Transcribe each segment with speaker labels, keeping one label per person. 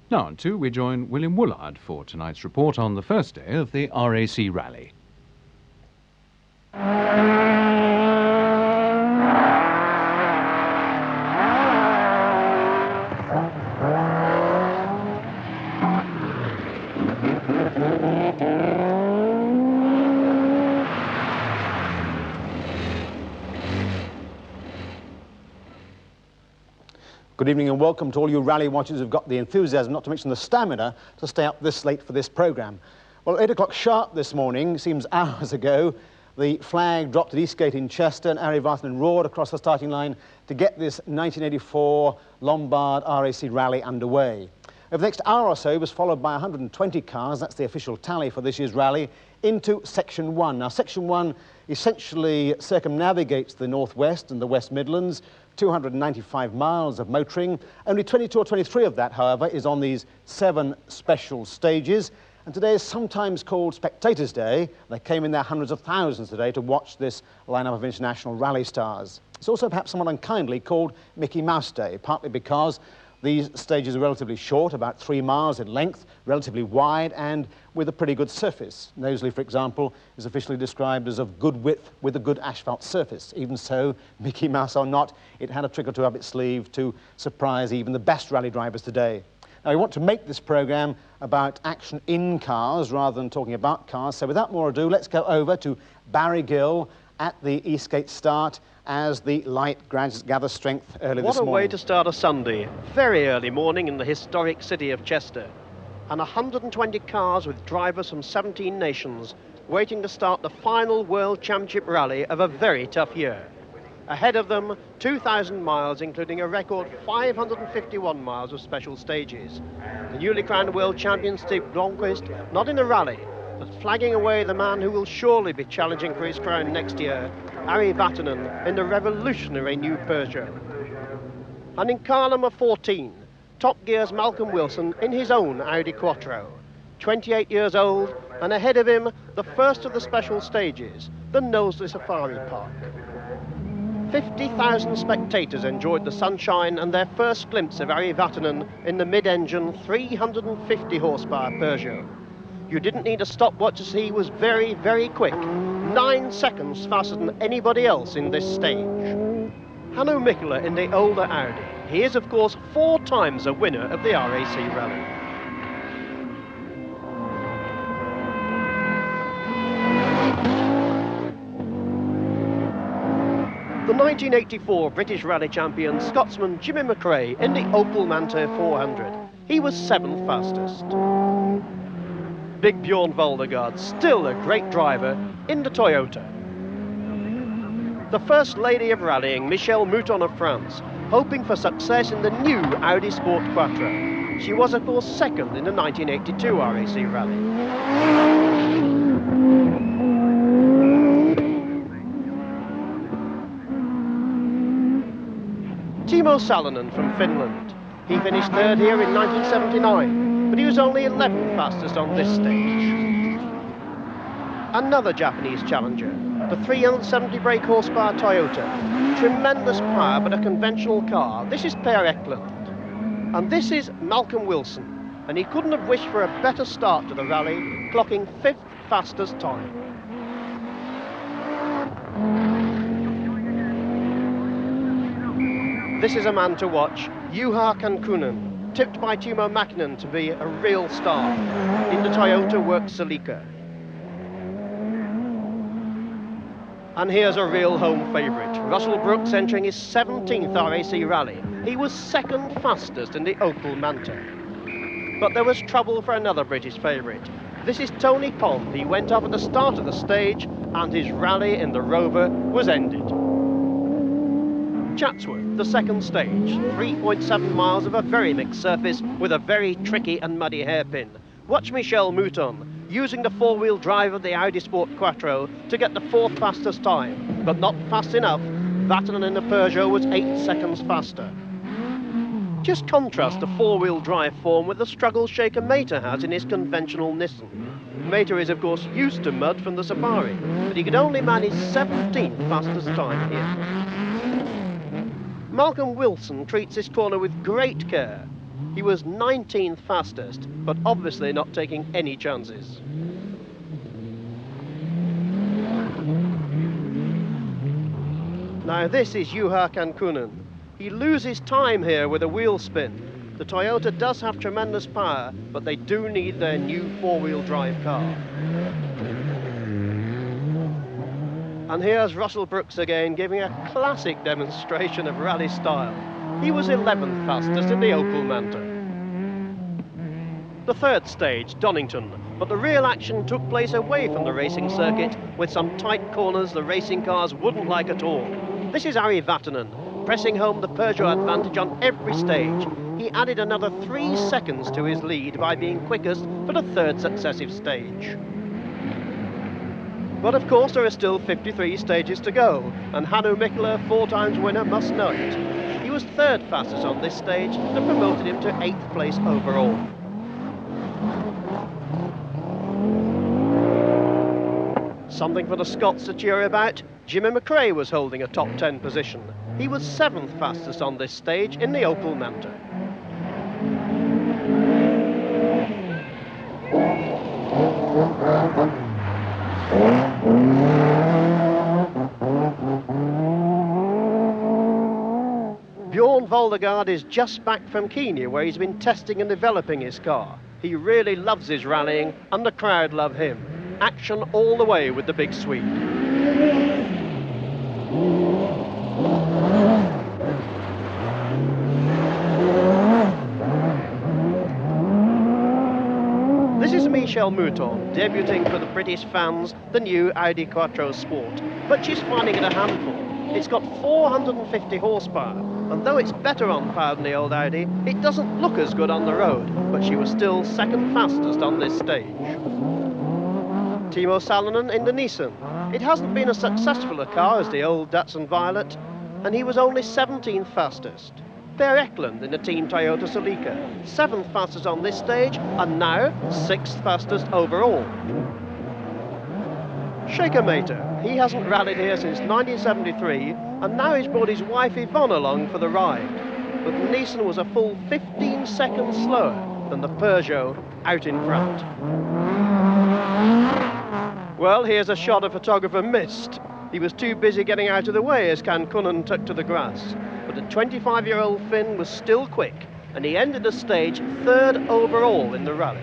Speaker 1: Now on to, we join William Woolard for tonight's report on the first day of the RAC Rally.
Speaker 2: Good evening and welcome to all you rally watchers who've got the enthusiasm, not to mention the stamina, to stay up this late for this programme. Well, 8 o'clock sharp this morning, seems hours ago, the flag dropped at Eastgate in Chester and Ari Vatanen roared across the starting line to get this 1984 Lombard RAC Rally underway. Over the next hour or so, it was followed by 120 cars, that's the official tally for this year's rally, into Section 1. Now, Section 1 essentially circumnavigates the Northwest and the West Midlands, 295 miles of motoring. Only 22 or 23 of that, however, is on these 7 special stages. And today is sometimes called Spectators' Day. They came in their hundreds of thousands today to watch this lineup of international rally stars. It's also perhaps somewhat unkindly called Mickey Mouse Day, partly because these stages are relatively short, about 3 miles in length, relatively wide and with a pretty good surface. Knowsley, for example, is officially described as of good width with a good asphalt surface. Even so, Mickey Mouse or not, it had a trick or two up its sleeve to surprise even the best rally drivers today. Now, we want to make this programme about action in cars rather than talking about cars. So without more ado, let's go over to Barry Gill at the Eastgate start as the light gathers strength early this morning.
Speaker 3: What a way to start a Sunday. Very early morning in the historic city of Chester. And 120 cars with drivers from 17 nations waiting to start the final World Championship rally of a very tough year. Ahead of them, 2,000 miles, including a record 551 miles of special stages. The newly crowned world champion, Steve Blomqvist, not in a rally, but flagging away the man who will surely be challenging for his crown next year, Ari Vatanen, in the revolutionary new Peugeot. And in car number 14, Top Gear's Malcolm Wilson in his own Audi Quattro. 28 years old, and ahead of him, the first of the special stages, the Knowsley Safari Park. 50,000 spectators enjoyed the sunshine and their first glimpse of Ari Vatanen in the mid-engine 350 horsepower Peugeot. You didn't need a stopwatch to see he was very, very quick. 9 seconds faster than anybody else in this stage. Hanno Mikkola in the older Audi. He is, of course, 4 times a winner of the RAC Rally. The 1984 British Rally champion, Scotsman Jimmy McRae in the Opel Manta 400. He was 7th fastest. Big Bjorn Voldergaard, still a great driver, in the Toyota. The First Lady of Rallying, Michelle Mouton of France, hoping for success in the new Audi Sport Quattro. She was, of course, 2nd in the 1982 RAC Rally. Timo Salonen from Finland. He finished 3rd here in 1979, but he was only 11th fastest on this stage. Another Japanese challenger, the 370 brake horsepower Toyota. Tremendous power, but a conventional car. This is Per Eklund. And this is Malcolm Wilson. And he couldn't have wished for a better start to the rally, clocking 5th fastest time. This is a man to watch, Juha Kankkunen, tipped by Timo Mäkinen to be a real star. In the Toyota works Celica. And here's a real home favourite, Russell Brooks entering his 17th RAC Rally. He was 2nd fastest in the Opel Manta. But there was trouble for another British favourite. This is Tony Pond. He went up at the start of the stage and his rally in the Rover was ended. Chatsworth, the 2nd stage, 3.7 miles of a very mixed surface with a very tricky and muddy hairpin. Watch Michelle Mouton using the 4-wheel drive of the Audi Sport Quattro to get the 4th fastest time, but not fast enough. Vatanen in the Peugeot was 8 seconds faster. Just contrast the 4-wheel drive form with the struggle Shaker Mater has in his conventional Nissan. Mater is, of course, used to mud from the Safari, but he could only manage 17th fastest time here. Malcolm Wilson treats this corner with great care. He was 19th fastest, but obviously not taking any chances. Now this is Juha Kankkunen. He loses time here with a wheel spin. The Toyota does have tremendous power, but they do need their new four-wheel drive car. And here's Russell Brooks again, giving a classic demonstration of rally style. He was 11th fastest in the Opel Manta. The third stage, Donington, but the real action took place away from the racing circuit, with some tight corners the racing cars wouldn't like at all. This is Ari Vatanen, pressing home the Peugeot advantage on every stage. He added another 3 seconds to his lead by being quickest for the third successive stage. But of course there are still 53 stages to go, and Hannu Mikkola, 4-times winner, must know it. He was third fastest on this stage and promoted him to 8th place overall. Something for the Scots to cheer about. Jimmy McRae was holding a top 10 position. He was 7th fastest on this stage in the Opel Manta. Bjorn Voldegaard is just back from Kenya, where he's been testing and developing his car. He really loves his rallying, and the crowd love him. Action all the way with the big Swede. This is Michelle Mouton, debuting for the British fans, the new Audi Quattro Sport. But she's finding it a handful. It's got 450 horsepower, and though it's better on power than the old Audi, it doesn't look as good on the road, but she was still second fastest on this stage. Timo Salonen in the Nissan. It hasn't been as successful a car as the old Datsun Violet, and he was only 17th fastest. Per Eklund in the Team Toyota Celica, 7th fastest on this stage, and now 6th fastest overall. Shaker Mater, he hasn't rallied here since 1973, and now he's brought his wife Yvonne along for the ride. But the Nissan was a full 15 seconds slower than the Peugeot out in front. Well, here's a shot a photographer missed. He was too busy getting out of the way as Kankkunen took to the grass. But the 25-year-old Finn was still quick, and he ended the stage 3rd overall in the rally.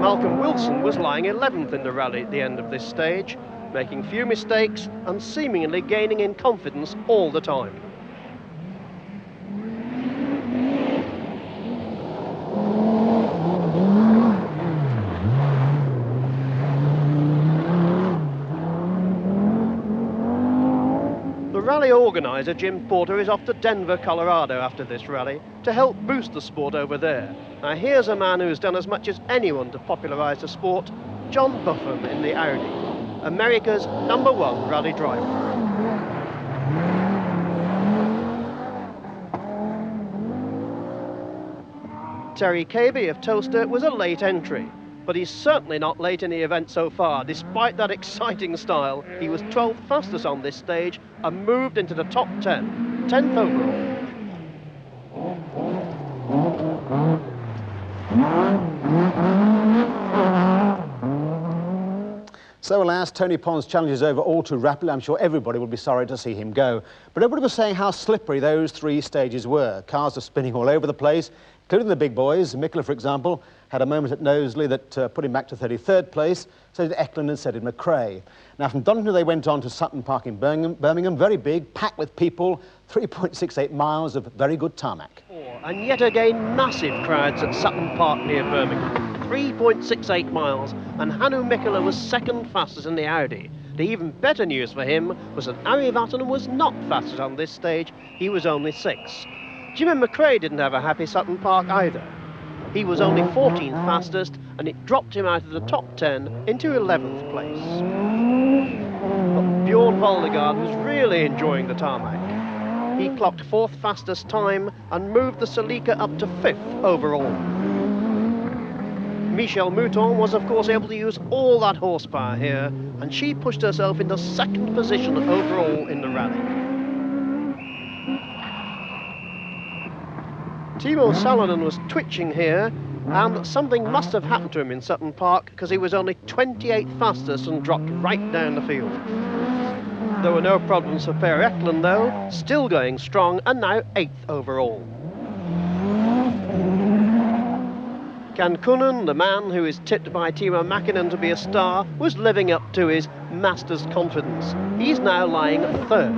Speaker 3: Malcolm Wilson was lying 11th in the rally at the end of this stage, making few mistakes and seemingly gaining in confidence all the time. The rally organiser, Jim Porter, is off to Denver, Colorado after this rally to help boost the sport over there. Now here's a man who's done as much as anyone to popularise the sport, John Buffum in the Audi, America's #1 rally driver. Terry Cabey of Toaster was a late entry, but he's certainly not late in the event so far. Despite that exciting style, he was 12th fastest on this stage and moved into the top 10, 10th overall.
Speaker 2: So alas, Tony Pond's challenge is over all too rapidly. I'm sure everybody will be sorry to see him go. But everybody was saying how slippery those 3 stages were. Cars are spinning all over the place, including the big boys. Mikkola, for example, had a moment at Knowsley that put him back to 33rd place. So did Eklund and so did McRae. Now from Donington they went on to Sutton Park in Birmingham, very big, packed with people, 3.68 miles of very good tarmac.
Speaker 3: And yet again, massive crowds at Sutton Park near Birmingham. 3.68 miles, and Hannu Mikkola was 2nd fastest in the Audi. The even better news for him was that Ari Vatanen was not fastest on this stage, he was only 6th. Jimmy McRae didn't have a happy Sutton Park either. He was only 14th fastest, and it dropped him out of the top 10 into 11th place. But Bjorn Voldegaard was really enjoying the tarmac. He clocked 4th fastest time and moved the Celica up to 5th overall. Michelle Mouton was of course able to use all that horsepower here, and she pushed herself into second position overall in the rally. Timo Salonen was twitching here, and something must have happened to him in Sutton Park, because he was only 28th fastest and dropped right down the field. There were no problems for Per Eklund though, still going strong and now 8th overall. Cancunen, the man who is tipped by Timo Mäkinen to be a star, was living up to his master's confidence. He's now lying 3rd.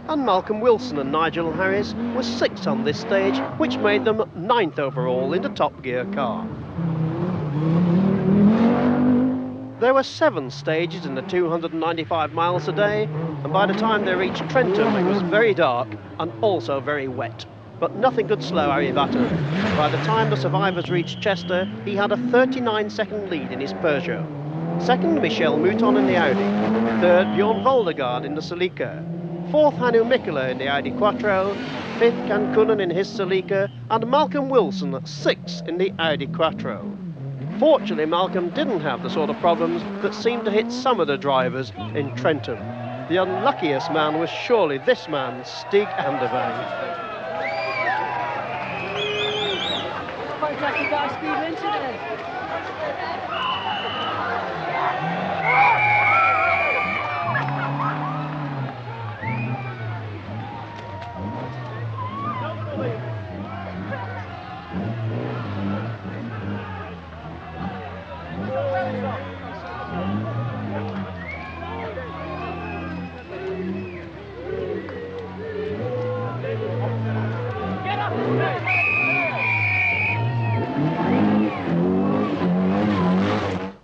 Speaker 3: And Malcolm Wilson and Nigel Harris were 6th on this stage, which made them 9th overall in the Top Gear car. There were 7 stages in the 295 miles a day, and by the time they reached Trentham it was very dark and also very wet. But nothing could slow Harry Vatten. By the time the survivors reached Chester, he had a 39-second lead in his Peugeot. 2nd, Michelle Mouton in the Audi. 3rd, Bjorn Voldergaard in the Celica. 4th, Hannu Mikkola in the Audi Quattro. 5th, Cancunen in his Celica. And Malcolm Wilson 6th in the Audi Quattro. Fortunately, Malcolm didn't have the sort of problems that seemed to hit some of the drivers in Trentham. The unluckiest man was surely this man, Stig Andervang.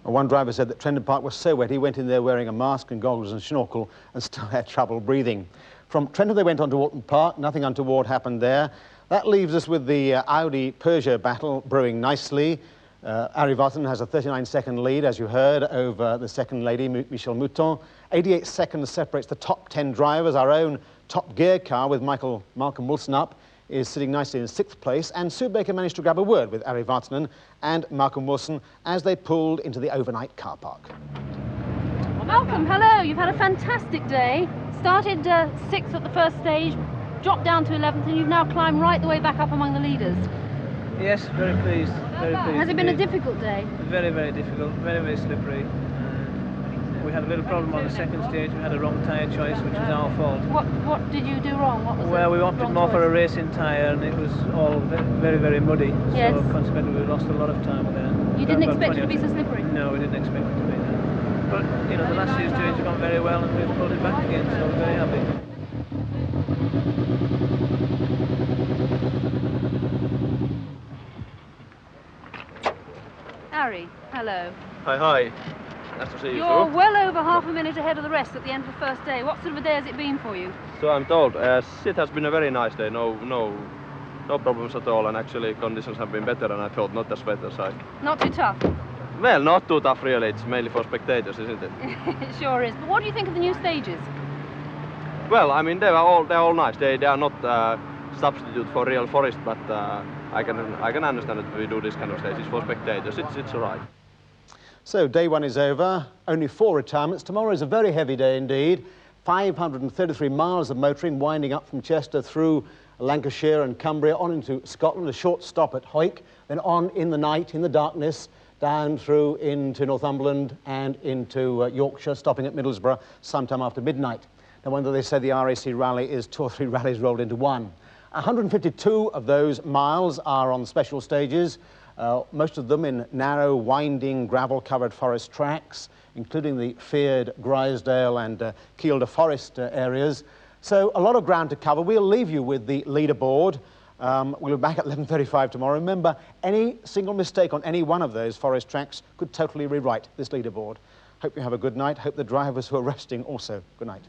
Speaker 2: One driver said that Trentham Park was so wet he went in there wearing a mask and goggles and snorkel and still had trouble breathing. From Trentham they went on to Alton Park. Nothing untoward happened there. That leaves us with the Audi Peugeot battle brewing nicely. Harry Vatten has a 39-second lead, as you heard, over the second lady, Michelle Mouton. 88 seconds separates the top 10 drivers. Our own Top Gear car with Malcolm Wilson up is sitting nicely in 6th place, and Sue Baker managed to grab a word with Harry Vatten and Malcolm Wilson as they pulled into the overnight car park.
Speaker 4: Malcolm, hello. You've had a fantastic day. Started 6th at the first stage, dropped down to 11th, and you've now climbed right the way back up among the leaders.
Speaker 5: Yes, very pleased. Very pleased.
Speaker 4: Has it been a difficult day?
Speaker 5: Very, very difficult. Very, very slippery. We had a little problem on the second stage. We had a wrong tyre choice, which was our fault.
Speaker 4: What did you do wrong? What was
Speaker 5: well, we opted more for a racing tyre, and it was all very, very muddy.
Speaker 4: Yes.
Speaker 5: So consequently, we lost a lot of time there.
Speaker 4: You didn't expect it to be so slippery?
Speaker 5: No, we didn't expect it to be that. But you know, the last few stages have gone very well, and we've pulled it back again. So we're very happy.
Speaker 4: Harry, hello.
Speaker 6: Hi, hi. Nice to see you.
Speaker 4: You're well over half a minute ahead of the rest at the end of the first day. What sort of a day has it been for you?
Speaker 6: So I'm told it has been a very nice day. No problems at all, and actually conditions have been better than I thought. Not as wet as I.
Speaker 4: Not too tough.
Speaker 6: Well, not too tough really. It's mainly for spectators, isn't it?
Speaker 4: It sure is. But what do you think of the new stages?
Speaker 6: Well, I mean they're all nice. They are not substitute for real forest, but I can understand that we do this kind of stages for spectators. It's all right.
Speaker 2: So day one is over, only 4 retirements. Tomorrow is a very heavy day indeed. 533 miles of motoring winding up from Chester through Lancashire and Cumbria on into Scotland, a short stop at Hawick, then on in the night, in the darkness, down through into Northumberland and into Yorkshire, stopping at Middlesbrough sometime after midnight. No wonder they say the RAC Rally is 2 or 3 rallies rolled into one. 152 of those miles are on special stages. Most of them in narrow, winding, gravel-covered forest tracks, including the feared Grisdale and Kielder Forest areas. So a lot of ground to cover. We'll leave you with the leaderboard. We'll be back at 11:35 tomorrow. Remember, any single mistake on any one of those forest tracks could totally rewrite this leaderboard. Hope you have a good night. Hope the drivers who are resting also. Good night.